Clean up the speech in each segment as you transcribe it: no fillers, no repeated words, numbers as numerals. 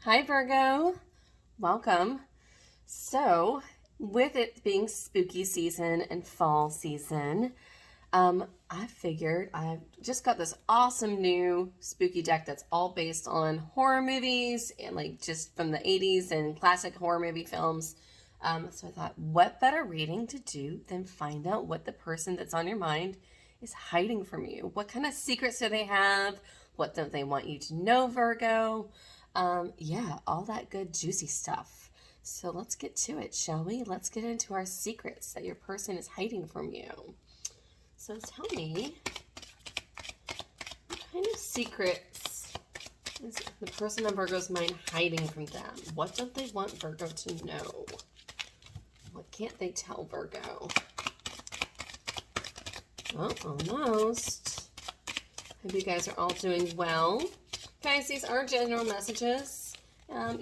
Hi Virgo, welcome. So, with it being spooky season and fall season, I figured I've just got this awesome new spooky deck that's all based on horror movies and like just from the 80s and classic horror movie films. So I thought, what better reading to do than find out what the person that's on your mind is hiding from you? What kind of secrets do they have? What don't they want you to know, Virgo? Yeah, all that good juicy stuff. So let's get to it, shall we? Let's get into our secrets that your person is hiding from you. So tell me, what kind of secrets is the person on Virgo's mind hiding from them? What don't they want Virgo to know? What can't they tell Virgo? Oh, almost. Hope you guys are all doing well. Guys, these are general messages. And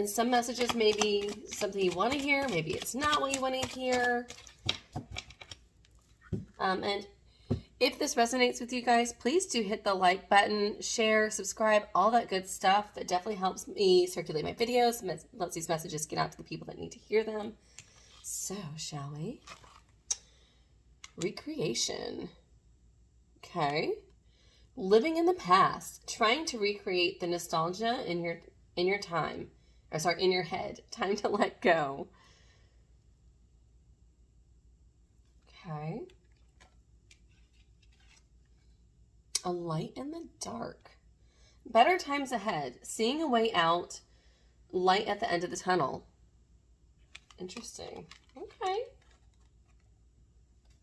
some messages may be something you want to hear. Maybe it's not what you want to hear. And if this resonates with you guys, please do hit the like button, share, subscribe, all that good stuff. That definitely helps me circulate my videos, lets these messages get out to the people that need to hear them. So, shall we? Recreation. Okay. Living in the past, trying to recreate the nostalgia in your time. Or sorry, in your head. Time to let go. Okay. A light in the dark. Better times ahead. Seeing a way out. Light at the end of the tunnel. Interesting. Okay.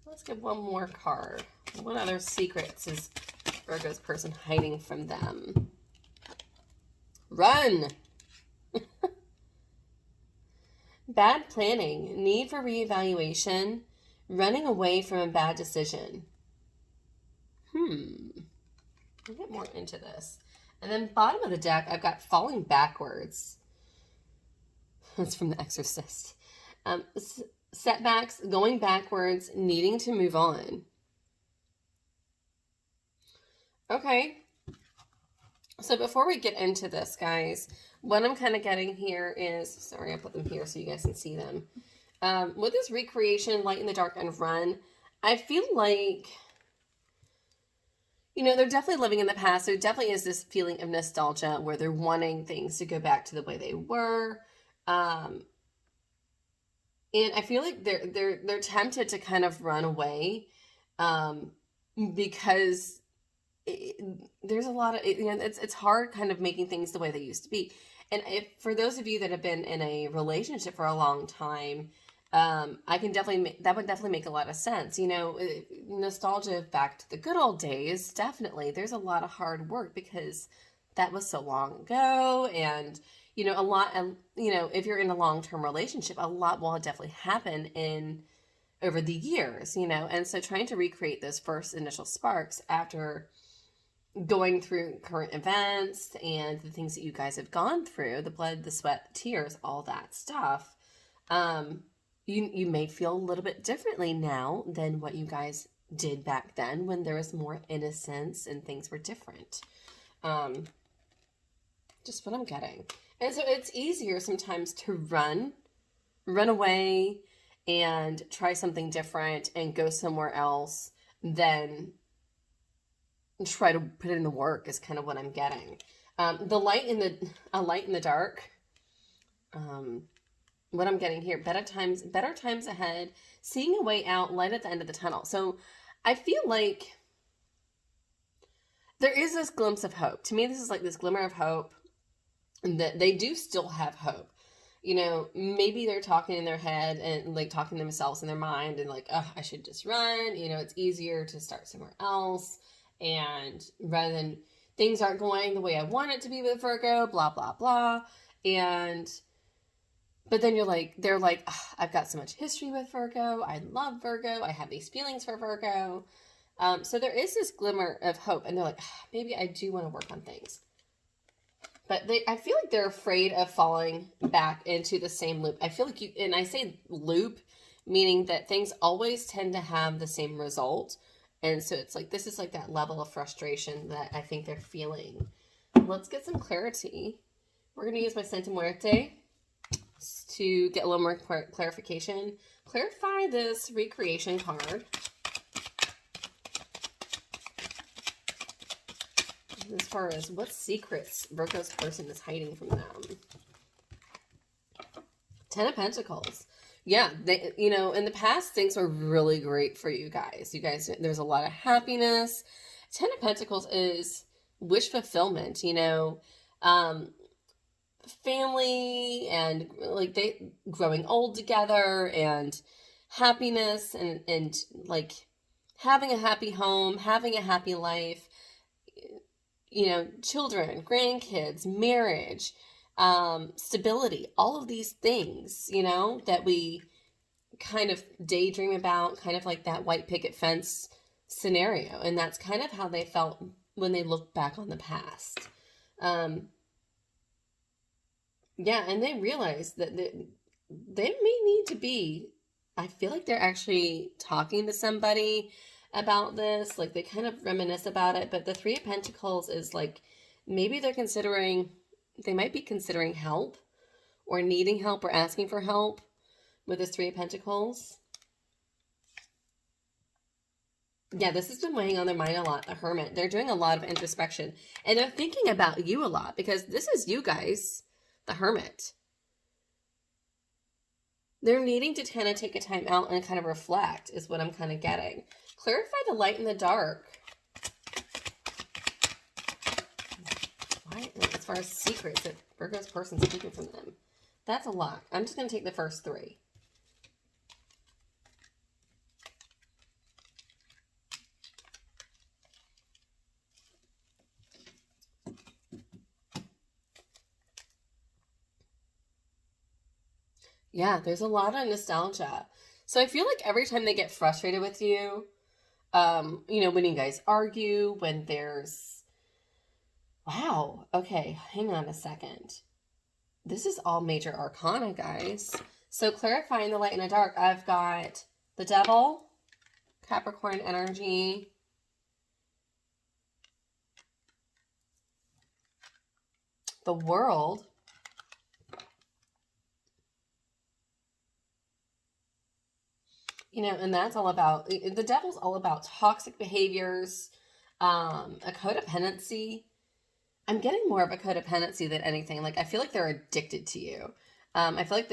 Let's get one more card. What other secrets is Virgo's person hiding from them? Run! Bad planning. Need for reevaluation. Running away from a bad decision. I'll get more into this. And then bottom of the deck, I've got falling backwards. That's from The Exorcist. Setbacks, going backwards, needing to move on. Okay. So before we get into this, guys, what I'm kind of getting here is, sorry, I put them here so you guys can see them. With this recreation, light in the dark, and run, I feel like, they're definitely living in the past. There definitely is this feeling of nostalgia where they're wanting things to go back to the way they were. And I feel like they're tempted to kind of run away because there's a lot of, it's hard kind of making things the way they used to be. And for those of you that have been in a relationship for a long time, I can definitely that would definitely make a lot of sense. Nostalgia back to the good old days. Definitely, there's a lot of hard work because that was so long ago, and a lot. And if you're in a long-term relationship, a lot will definitely happen over the years. And so trying to recreate those first initial sparks after going through current events and the things that you guys have gone through, the blood, the sweat, the tears, all that stuff. You may feel a little bit differently now than what you guys did back then when there was more innocence and things were different. Just what I'm getting. And so it's easier sometimes to run away and try something different and go somewhere else than try to put in the work is kind of what I'm getting. A light in the dark. What I'm getting here, better times ahead, seeing a way out, light at the end of the tunnel. So I feel like there is this glimpse of hope. To me, this is like this glimmer of hope that they do still have hope. Maybe they're talking in their head and like talking to themselves in their mind and like, oh, I should just run. It's easier to start somewhere else. And rather than things aren't going the way I want it to be with Virgo, blah, blah, blah. But then they're like, oh, I've got so much history with Virgo. I love Virgo. I have these feelings for Virgo. So there is this glimmer of hope. And they're like, oh, maybe I do want to work on things. But I feel like they're afraid of falling back into the same loop. I feel like and I say loop, meaning that things always tend to have the same result. And so it's like, this is like that level of frustration that I think they're feeling. let's get some clarity. We're going to use my Santa Muerte to get a little more clarification. Clarify this recreation card. As far as what secrets Virgo's person is hiding from them. Ten of Pentacles. Yeah, they, you know, in the past, things were really great for you guys. You guys, there's a lot of happiness. Ten of Pentacles is wish fulfillment, you know, family and like they growing old together and happiness and like having a happy home, having a happy life, you know, children, grandkids, marriage, stability, all of these things, you know, that we kind of daydream about, kind of like that white picket fence scenario. And that's kind of how they felt when they look back on the past. Yeah, and they realize that they may need to be, I feel like they're actually talking to somebody about this. Like they kind of reminisce about it, but the Three of Pentacles is like, maybe they're considering, they might be considering help or needing help or asking for help with this Three of Pentacles. Yeah, this has been weighing on their mind a lot, the Hermit. They're doing a lot of introspection and they're thinking about you a lot because this is you guys, the Hermit. They're needing to kind of take a time out and kind of reflect is what I'm kind of getting. Clarify the light and the dark. Why, as far as secrets that Virgo's person's keeping from them. That's a lot. I'm just going to take the first three. Yeah, there's a lot of nostalgia. So I feel like every time they get frustrated with you, you know, when you guys argue, when there's, wow, okay, hang on a second. This is all major arcana, guys. So clarifying the light and the dark, I've got the Devil, Capricorn energy, the World, you know, and that's all about, the Devil's all about toxic behaviors, a codependency. I'm getting more of a codependency than anything. Like, I feel like they're addicted to you. I feel like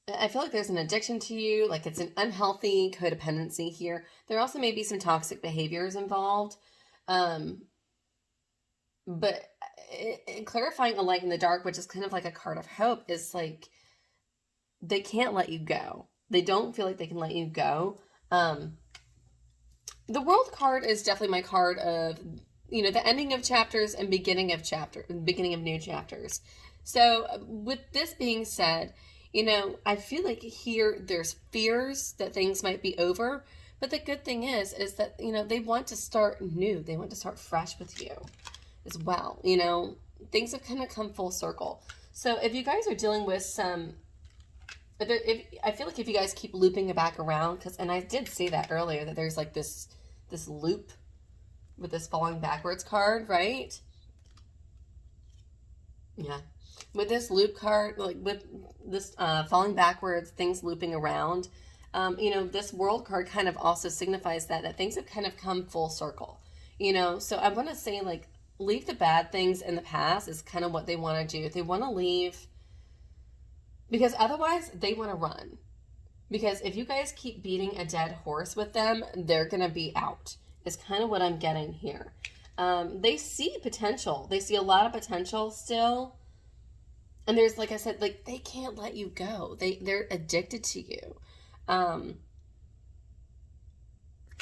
I feel like there's an addiction to you. Like, it's an unhealthy codependency here. There also may be some toxic behaviors involved. But clarifying a light in the dark, which is kind of like a card of hope, is like, they can't let you go. They don't feel like they can let you go. The World card is definitely my card of, you know, the ending of chapters and beginning of new chapters. So with this being said, you know, I feel like here there's fears that things might be over, but the good thing is that, you know, they want to start new. They want to start fresh with you as well. You know, things have kind of come full circle. So if you guys are dealing with some, I feel like if you guys keep looping it back around, and I did say that earlier, that there's like this loop with this falling backwards card, right? Yeah. With this loop card, like with this falling backwards, things looping around, you know, this World card kind of also signifies that things have kind of come full circle, you know? So I want to say, like, leave the bad things in the past is kind of what they want to do. They want to leave, because otherwise they want to run. Because if you guys keep beating a dead horse with them, they're going to be out. Is kind of what I'm getting here. They see potential. They see a lot of potential still. And there's, like I said, like, they can't let you go. They're addicted to you.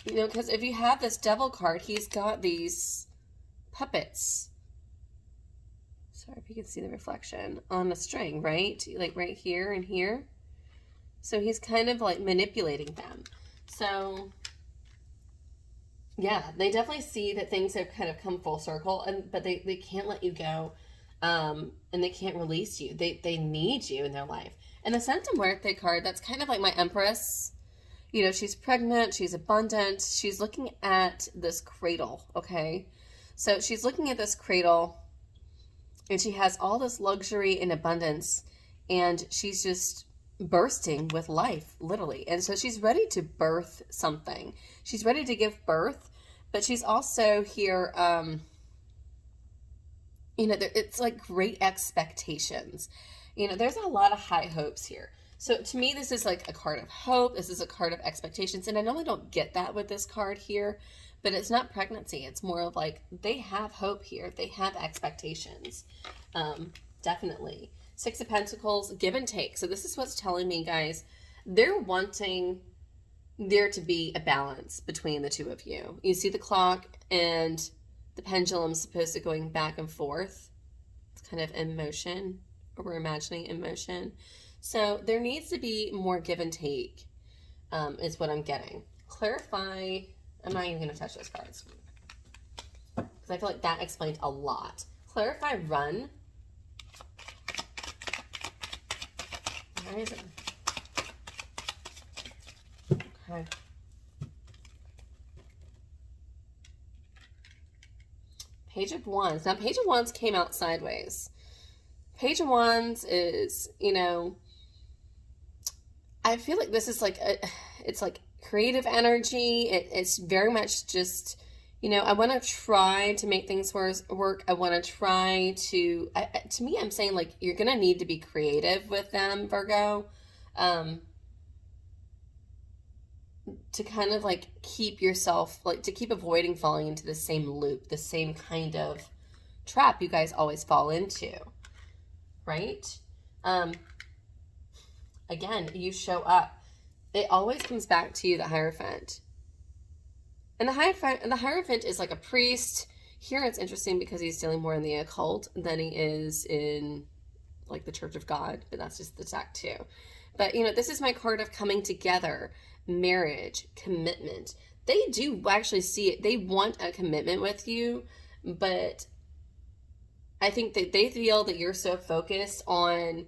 You know, because if you have this Devil card, he's got these puppets. Sorry if you can see the reflection on the string, right? Like right here and here. So he's kind of like manipulating them. So yeah, they definitely see that things have kind of come full circle, but they can't let you go, and they can't release you. They need you in their life. And the Santa Muerte card, that's kind of like my Empress. you know, she's pregnant, she's abundant, she's looking at this cradle, okay? So she's looking at this cradle and she has all this luxury and abundance, and she's just bursting with life, literally. And so she's ready to birth something. She's ready to give birth, but she's also here, you know, it's like great expectations. You know, there's a lot of high hopes here. So to me, this is like a card of hope. This is a card of expectations. And I normally don't get that with this card here, but it's not pregnancy. It's more of like, they have hope here. They have expectations. Definitely. Six of Pentacles, give and take. So this is what's telling me, guys, they're wanting there to be a balance between the two of you. You see the clock and the pendulum's supposed to going back and forth. It's kind of in motion, or we're imagining in motion. So there needs to be more give and take, is what I'm getting. Clarify. I'm not even going to touch those cards, because I feel like that explained a lot. Clarify, run. Why is it? Okay. Page of Wands. Now, Page of Wands came out sideways. Page of Wands is, you know, I feel like this is like it's like creative energy. It's very much just, you know, I want to try to make things work. I want to try to me, I'm saying like, you're going to need to be creative with them, Virgo, to kind of like keep yourself, like to keep avoiding falling into the same loop, the same kind of trap you guys always fall into, right? Again, you show up. It always comes back to you, the Hierophant. And the Hierophant is like a priest. Here it's interesting because he's dealing more in the occult than he is in like the Church of God, but that's just the tack too. But you know, this is my card of coming together, marriage, commitment. They do actually see it. They want a commitment with you, but I think that they feel that you're so focused on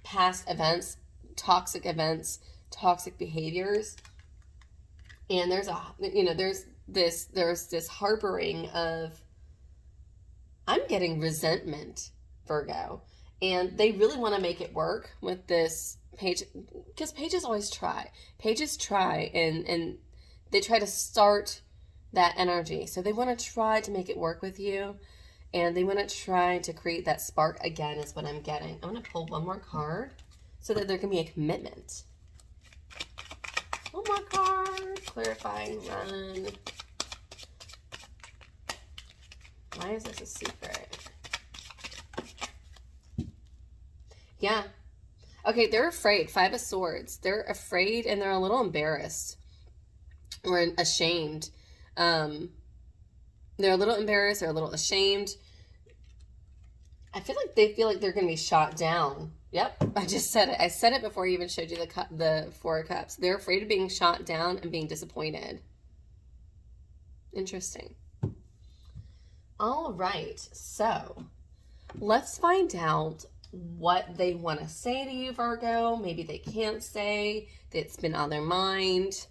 past events, toxic behaviors. And there's a, you know, there's this harboring of, I'm getting resentment, Virgo. And they really want to make it work with this page, because pages always try. Pages try, and they try to start that energy. So they want to try to make it work with you. And they want to try to create that spark again, is what I'm getting. I'm going to pull one more card so that there can be a commitment. One more card. Clarifying, run. Why is this a secret? Yeah. Okay, they're afraid. Five of Swords. They're afraid and they're a little embarrassed or ashamed. They're a little embarrassed. They're a little ashamed. I feel like they feel like they're going to be shot down. Yep, I just said it. I said it before I even showed you the Four of Cups. They're afraid of being shot down and being disappointed. Interesting. All right, so let's find out what they want to say to you, Virgo. Maybe they can't say. It's been on their mind.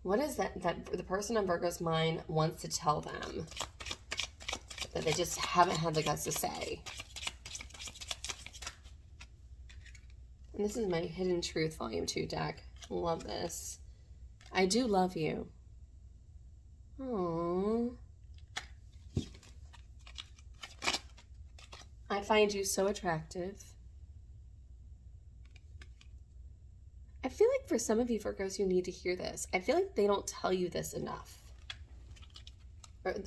What is that the person on Virgo's mind wants to tell them that they just haven't had the guts to say? And this is my Hidden Truth Volume 2 deck. Love this. I do love you. Aww. I find you so attractive. I feel like for some of you Virgos, you need to hear this. I feel like they don't tell you this enough.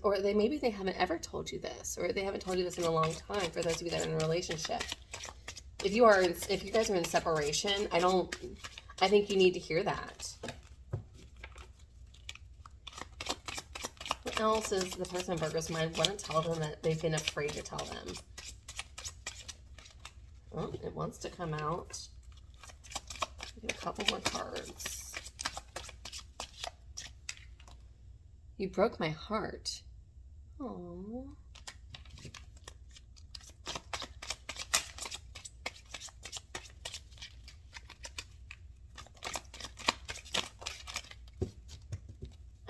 Or maybe they haven't ever told you this, or they haven't told you this in a long time, for those of you that are in a relationship. If you guys are in separation, I think you need to hear that. What else is the person in Virgo's mind want to tell them that they've been afraid to tell them? Well, it wants to come out. Get a couple more cards. You broke my heart. Aww.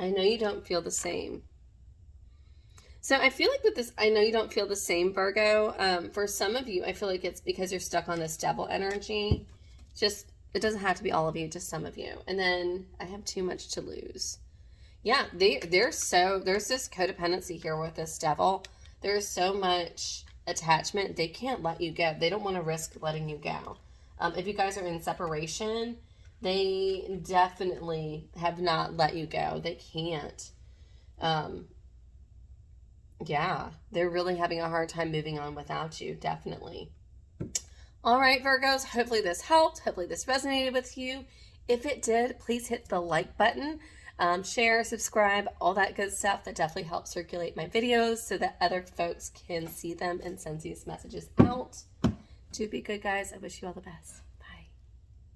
I know you don't feel the same. So I feel like with this, I know you don't feel the same, Virgo. For some of you, I feel like it's because you're stuck on this devil energy. Just, it doesn't have to be all of you, just some of you. And then I have too much to lose. Yeah, there's this codependency here with this devil. There's so much attachment. They can't let you go. They don't want to risk letting you go. If you guys are in separation, they definitely have not let you go. They can't. Yeah, they're really having a hard time moving on without you, definitely. All right, Virgos, hopefully this helped. Hopefully this resonated with you. If it did, please hit the like button, share, subscribe, all that good stuff. That definitely helps circulate my videos so that other folks can see them and send these messages out. Do be good, guys. I wish you all the best.